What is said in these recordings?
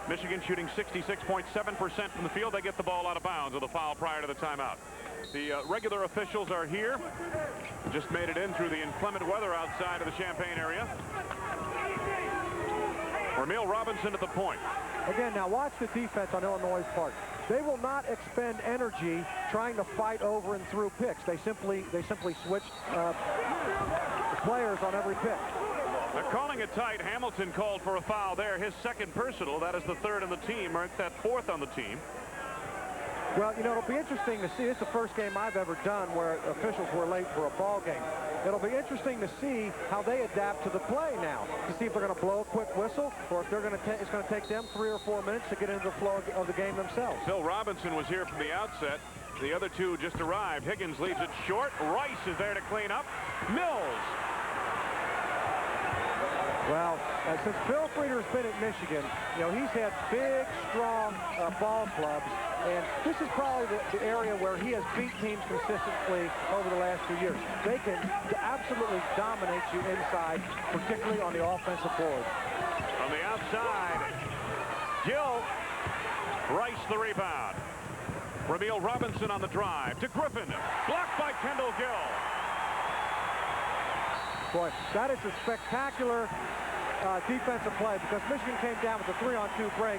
Michigan shooting 66.7% from the field. They get the ball out of bounds with a foul prior to the timeout. The regular officials are here. Just made it in through the inclement weather outside of the Champaign area. Ramil Robinson at the point. Again, now watch the defense on Illinois' part. They will not expend energy trying to fight over and through picks. They simply switch players on every pick. They're calling it tight. Hamilton called for a foul there. His second personal. That is the third on the team. Marked that fourth on the team. Well, you know, it'll be interesting to see. It's the first game I've ever done where officials were late for a ball game. It'll be interesting to see how they adapt to the play now, to see if they're going to blow a quick whistle or if they're going to it's going to take them 3 or 4 minutes to get into the flow of the game themselves. Phil Robinson was here from the outset. The other two just arrived. Higgins leaves it short. Rice is there to clean up. Mills. Well, since Bill Frieder's been at Michigan, you know, he's had big, strong ball clubs, and this is probably the area where he has beat teams consistently over the last few years. They can absolutely dominate you inside, particularly on the offensive board. On the outside, Gill. Rice the rebound. Ramil Robinson on the drive to Griffin. Blocked by Kendall Gill. Boy, that is a spectacular defensive play because Michigan came down with a 3-on-2 break,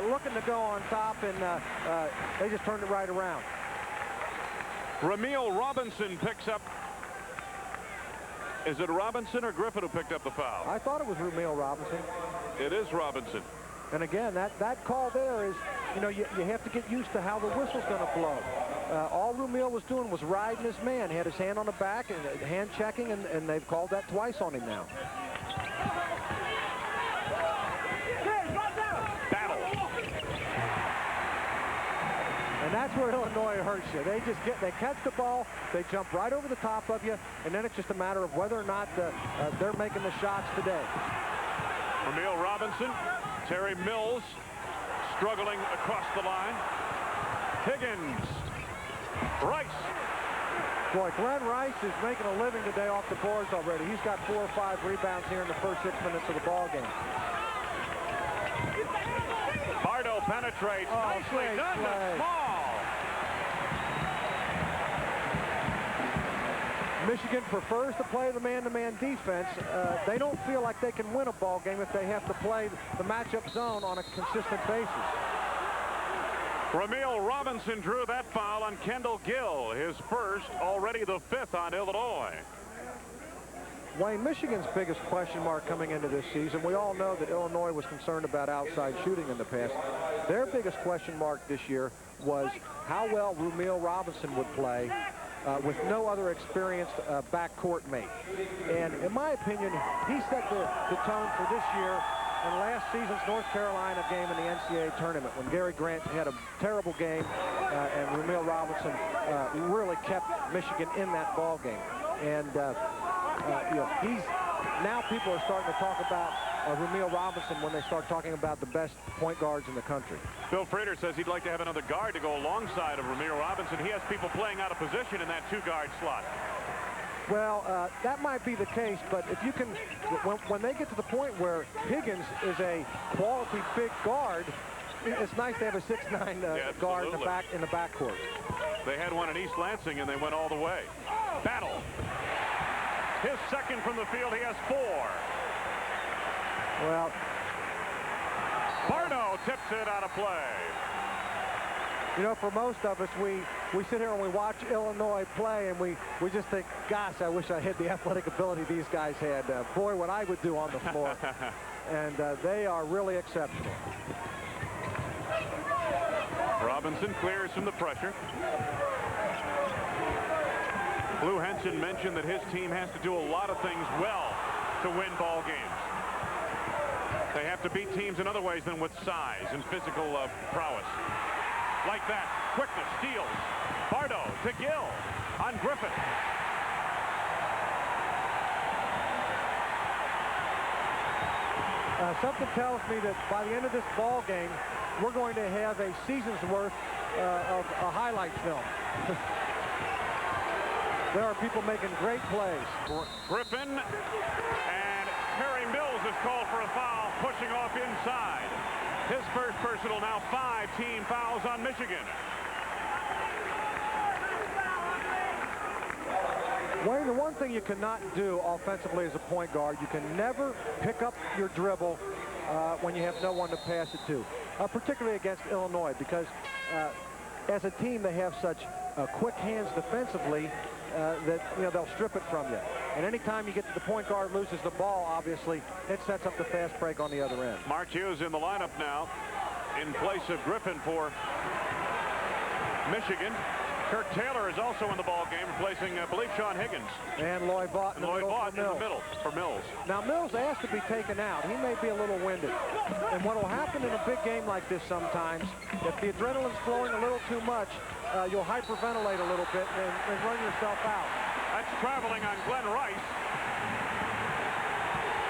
looking to go on top, and they just turned it right around. Ramil Robinson picks up. Is it Robinson or Griffin who picked up the foul? I thought it was Ramil Robinson. It is Robinson. And again, that call there is, you know, you have to get used to how the whistle's going to blow. All Ramil was doing was riding his man. He had his hand on the back and hand checking, and they've called that twice on him now. Battle. And that's where Illinois hurts you. They catch the ball, they jump right over the top of you, and then it's just a matter of whether or not they're making the shots today. Ramil Robinson, Terry Mills struggling across the line. Higgins. Rice. Boy, Glenn Rice is making a living today off the boards already. He's got 4 or 5 rebounds here in the first 6 minutes of the ball game. Bardo penetrates. Nicely done to Small. Michigan prefers to play the man-to-man defense. They don't feel like they can win a ball game if they have to play the matchup zone on a consistent basis. Ramil Robinson drew that foul on Kendall Gill, his first, already the 5th on Illinois. Wayne, Michigan's biggest question mark coming into this season, we all know that Illinois was concerned about outside shooting in the past. Their biggest question mark this year was how well Ramil Robinson would play with no other experienced backcourt mate. And in my opinion, he set the tone for this year in last season's North Carolina game in the NCAA tournament when Gary Grant had a terrible game and Ramil Robinson really kept Michigan in that ball game. And you know, now people are starting to talk about Ramil Robinson when they start talking about the best point guards in the country. Bill Frieder says he'd like to have another guard to go alongside of Ramil Robinson. He has people playing out of position in that 2-guard slot. Well, that might be the case, but if you can, when they get to the point where Higgins is a quality big guard, it's nice to have a 6'9" guard in the backcourt. They had one in East Lansing, and they went all the way. Battle. His second from the field. He has 4. Well, Bardo tips it out of play. You know, for most of us, we sit here and we watch Illinois play, and we just think, gosh, I wish I had the athletic ability these guys had. Boy, what I would do on the floor. And they are really exceptional. Robinson clears from the pressure. Lou Henson mentioned that his team has to do a lot of things well to win ball games. They have to beat teams in other ways than with size and physical prowess. Like that, quickness, steals. Bardo to Gill on Griffin. Something tells me that by the end of this ball game, we're going to have a season's worth of a highlight film. There are people making great plays. Griffin, and Terry Mills is called for a foul, pushing off inside. His first personal, now 5 team fouls on Michigan. Wayne, the one thing you cannot do offensively as a point guard, you can never pick up your dribble when you have no one to pass it to, particularly against Illinois, because as a team they have such quick hands defensively that they'll strip it from you. And anytime you get to the point guard loses the ball, obviously, it sets up the fast break on the other end. Mark Hughes in the lineup now in place of Griffin for Michigan. Kurt Taylor is also in the ball game, replacing, I believe, Sean Higgins. And Lloyd Vaught in the middle for Mills. Now, Mills asked to be taken out. He may be a little winded. And what will happen in a big game like this sometimes, if the adrenaline's flowing a little too much, you'll hyperventilate a little bit and run yourself out. That's traveling on Glenn Rice.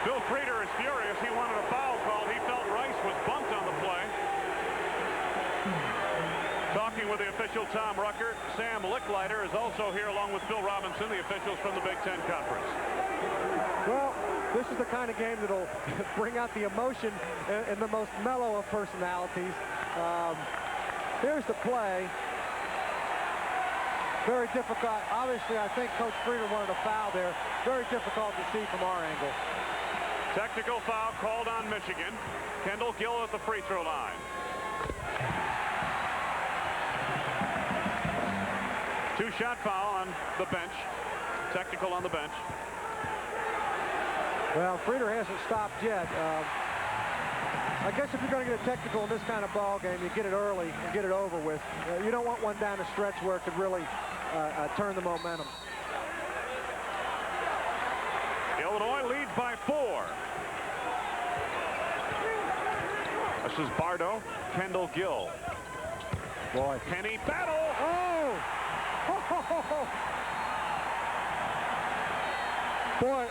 Bill Frieder is furious. He wanted a foul called. He felt Rice was bumped on the play. Talking with the official, Tom Rucker. Sam Licklider is also here, along with Phil Robinson, the officials from the Big Ten Conference. Well, this is the kind of game that'll bring out the emotion in the most mellow of personalities. Here's the play. Very difficult. Obviously, I think Coach Frieder wanted a foul there. Very difficult to see from our angle. Technical foul called on Michigan. Kendall Gill at the free throw line. Two-shot foul on the bench. Technical on the bench. Well, Frieder hasn't stopped yet. I guess if you're going to get a technical in this kind of ball game, you get it early and get it over with. You don't want one down the stretch where it could really turn the momentum. Illinois leads by 4. This is Bardo, Kendall Gill. Boy. Penny battle. Oh! Boy,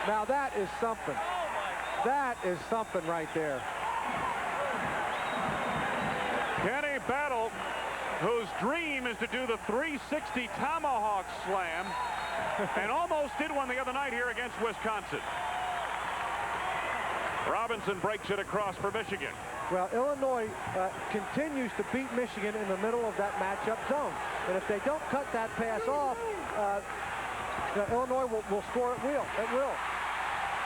now that is something. That is something right there. Kenny Battle, whose dream is to do the 360 tomahawk slam, and almost did one the other night here against Wisconsin. Robinson breaks it across for Michigan. Well, Illinois continues to beat Michigan in the middle of that matchup zone. And if they don't cut that pass off, Illinois will score at will. It will.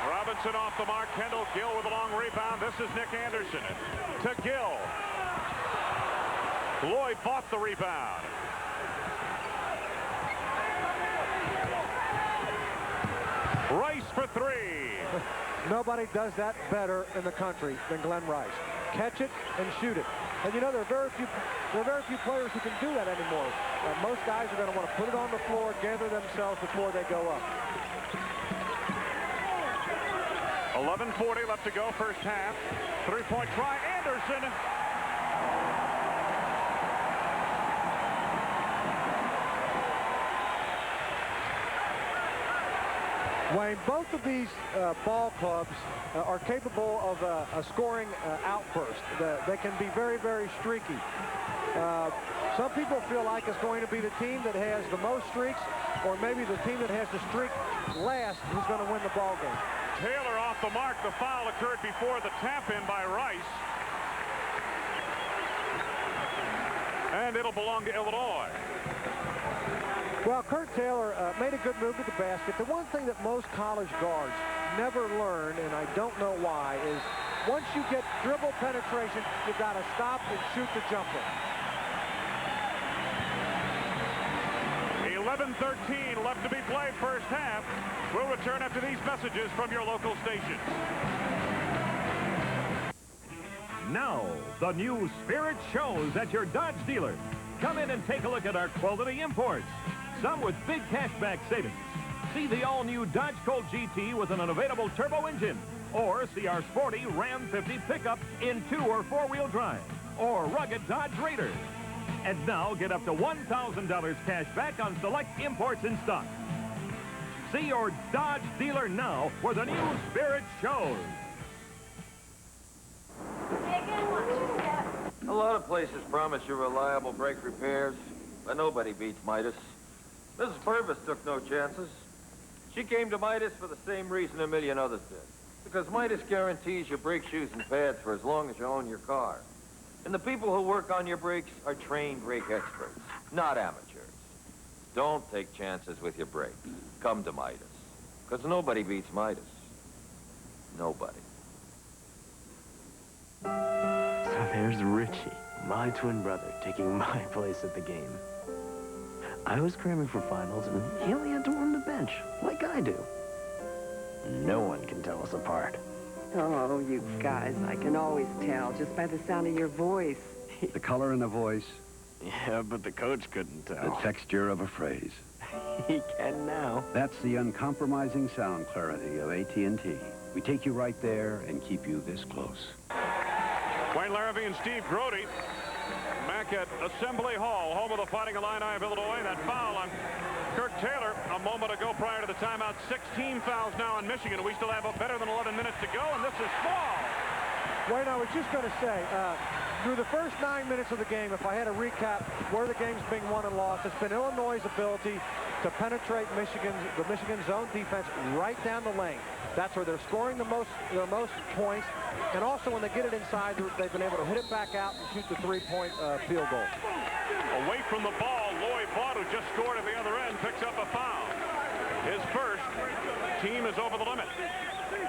Robinson off the mark. Kendall Gill with a long rebound. This is Nick Anderson to Gill. Lloyd fought the rebound. Rice for 3. Nobody does that better in the country than Glenn Rice. Catch it and shoot it. And there are very few players who can do that anymore. Most guys are going to want to put it on the floor, gather themselves before they go up. 11:40 left to go, first half. 3-point try, Anderson. Wayne, both of these ball clubs are capable of a scoring outburst. They can be very, very streaky. Some people feel like it's going to be the team that has the most streaks, or maybe the team that has the streak last who's going to win the ball game. Taylor off the mark. The foul occurred before the tap-in by Rice. And it'll belong to Illinois. Well, Kurt Taylor made a good move to the basket. The one thing that most college guards never learn, and I don't know why, is once you get dribble penetration, you've got to stop and shoot the jumper. 11:13 left to be played, first half. We'll return after these messages from your local stations. Now, the new Spirit shows at your Dodge dealer. Come in and take a look at our quality imports. Some with big cashback savings. See the all-new Dodge Colt GT with an unavailable turbo engine. Or see our sporty Ram 50 pickup in 2- or 4-wheel drive. Or rugged Dodge Raider. And now get up to $1,000 cash back on select imports in stock. See your Dodge dealer now where the new Spirit shows. A lot of places promise you reliable brake repairs, but nobody beats Midas. Mrs. Purvis took no chances. She came to Midas for the same reason a million others did. Because Midas guarantees you brake shoes and pads for as long as you own your car. And the people who work on your brakes are trained brake experts, not amateurs. Don't take chances with your brakes. Come to Midas. Because nobody beats Midas. Nobody. So there's Richie, my twin brother, taking my place at the game. I was cramming for finals, and he only had to warm the bench, like I do. No one can tell us apart. Oh, you guys, I can always tell just by the sound of your voice. The color in the voice, Yeah, but the coach couldn't the tell. texture of a phrase. He can now. That's the uncompromising sound clarity of AT&T. We take you right there and keep you this close. Wayne Larrabee and Steve Grody back at Assembly Hall, home of the Fighting Illini of Illinois. That foul on Kirk Taylor a moment ago prior to the timeout. 16 fouls now in Michigan. We still have better than 11 minutes to go, and this is small. Wayne, I was just going to say, through the first 9 minutes of the game, if I had to recap where the game's being won and lost, it's been Illinois' ability to penetrate the Michigan zone defense right down the lane. That's where they're scoring their most points. And also when they get it inside, they've been able to hit it back out and shoot the three-point field goal. Away from the ball, Lloyd Vaught, who just scored at the other end, picks up a foul. His first. Team is over the limit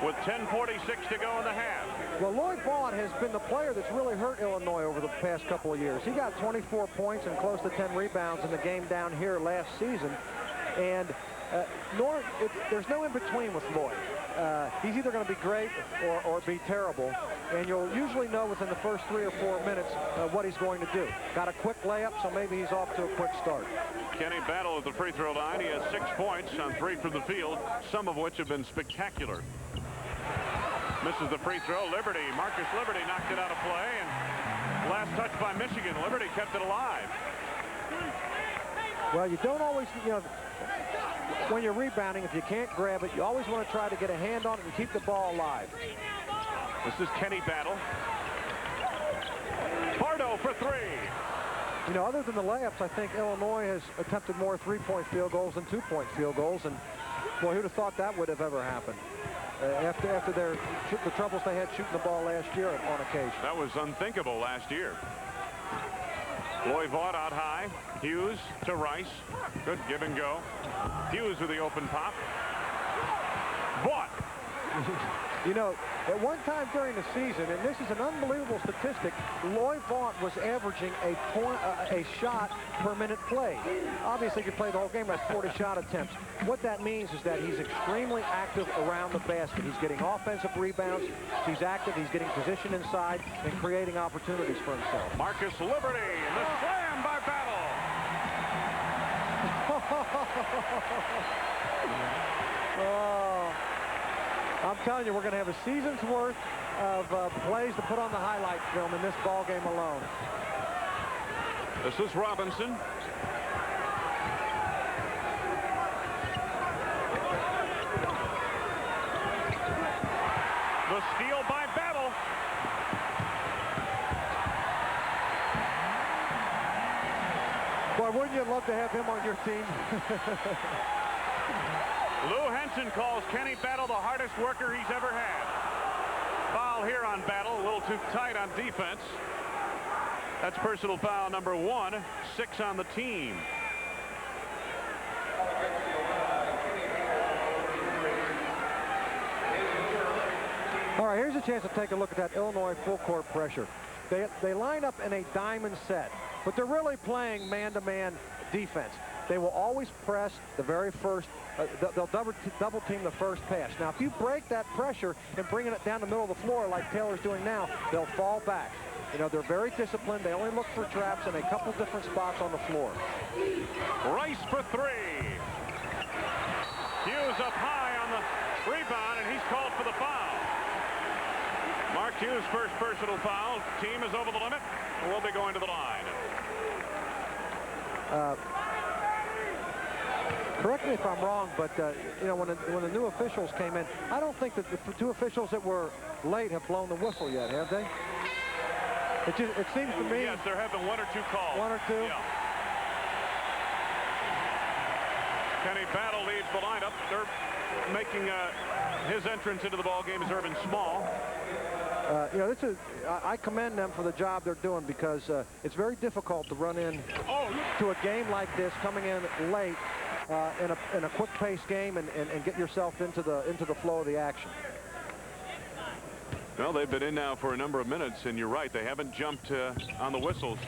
with 10:46 to go in the half. Well, Lloyd Vaught has been the player that's really hurt Illinois over the past couple of years. He got 24 points and close to 10 rebounds in the game down here last season. And there's no in-between with Lloyd. He's either going to be great or be terrible, and you'll usually know within the first 3 or 4 minutes what he's going to do. Got a quick layup, so maybe he's off to a quick start. Kenny Battle at the free throw line. He has 6 points on 3 from the field, some of which have been spectacular. Misses the free throw. Liberty, Marcus Liberty knocked it out of play, and last touch by Michigan. Liberty kept it alive. Well, you don't always, when you're rebounding, if you can't grab it, you always want to try to get a hand on it and keep the ball alive. This is Kenny Battle. Pardo for 3. Other than the layups, I think Illinois has attempted more three-point field goals than two-point field goals, and boy, who'd have thought that would have ever happened after the troubles they had shooting the ball last year on occasion. That was unthinkable last year. Lloyd Vaught out high. Hughes to Rice. Good give and go. Hughes with the open pop. Vaught. At one time during the season, and this is an unbelievable statistic, Lloyd Vaught was averaging a shot per minute played. Obviously, if you play the whole game, that's 40 shot attempts. What that means is that he's extremely active around the basket. He's getting offensive rebounds. He's active. He's getting position inside and creating opportunities for himself. Marcus Liberty, and the slam by Battle. Oh. I'm telling you, we're going to have a season's worth of plays to put on the highlight film in this ball game alone. This is Robinson. The steal by Battle. Boy, wouldn't you love to have him on your team? Lou Henson calls Kenny Battle the hardest worker he's ever had. Foul here on Battle, a little too tight on defense. That's personal foul number 1, 6 on the team. All right, here's a chance to take a look at that Illinois full court pressure. They line up in a diamond set, but they're really playing man-to-man defense. They will always press the very first. They'll double team the first pass. Now, if you break that pressure and bring it down the middle of the floor like Taylor's doing now, they'll fall back. They're very disciplined. They only look for traps in a couple different spots on the floor. Rice for 3. Hughes up high on the rebound, and he's called for the foul. Mark Hughes' first personal foul. Team is over the limit. We'll be going to the line. Correct me if I'm wrong, but when the new officials came in, I don't think that the 2 officials that were late have blown the whistle yet, have they? It seems to me. Yes, there have been 1 or 2 calls. 1 or 2. Yeah. Kenny Battle leads the lineup. They're making His entrance into the ball game is Irvin Small. You know, I commend them for the job they're doing, because it's very difficult to run in to a game like this, coming in late in a quick-paced game, and get yourself into the flow of the action. Well, they've been in now for a number of minutes, and you're right, they haven't jumped on the whistles.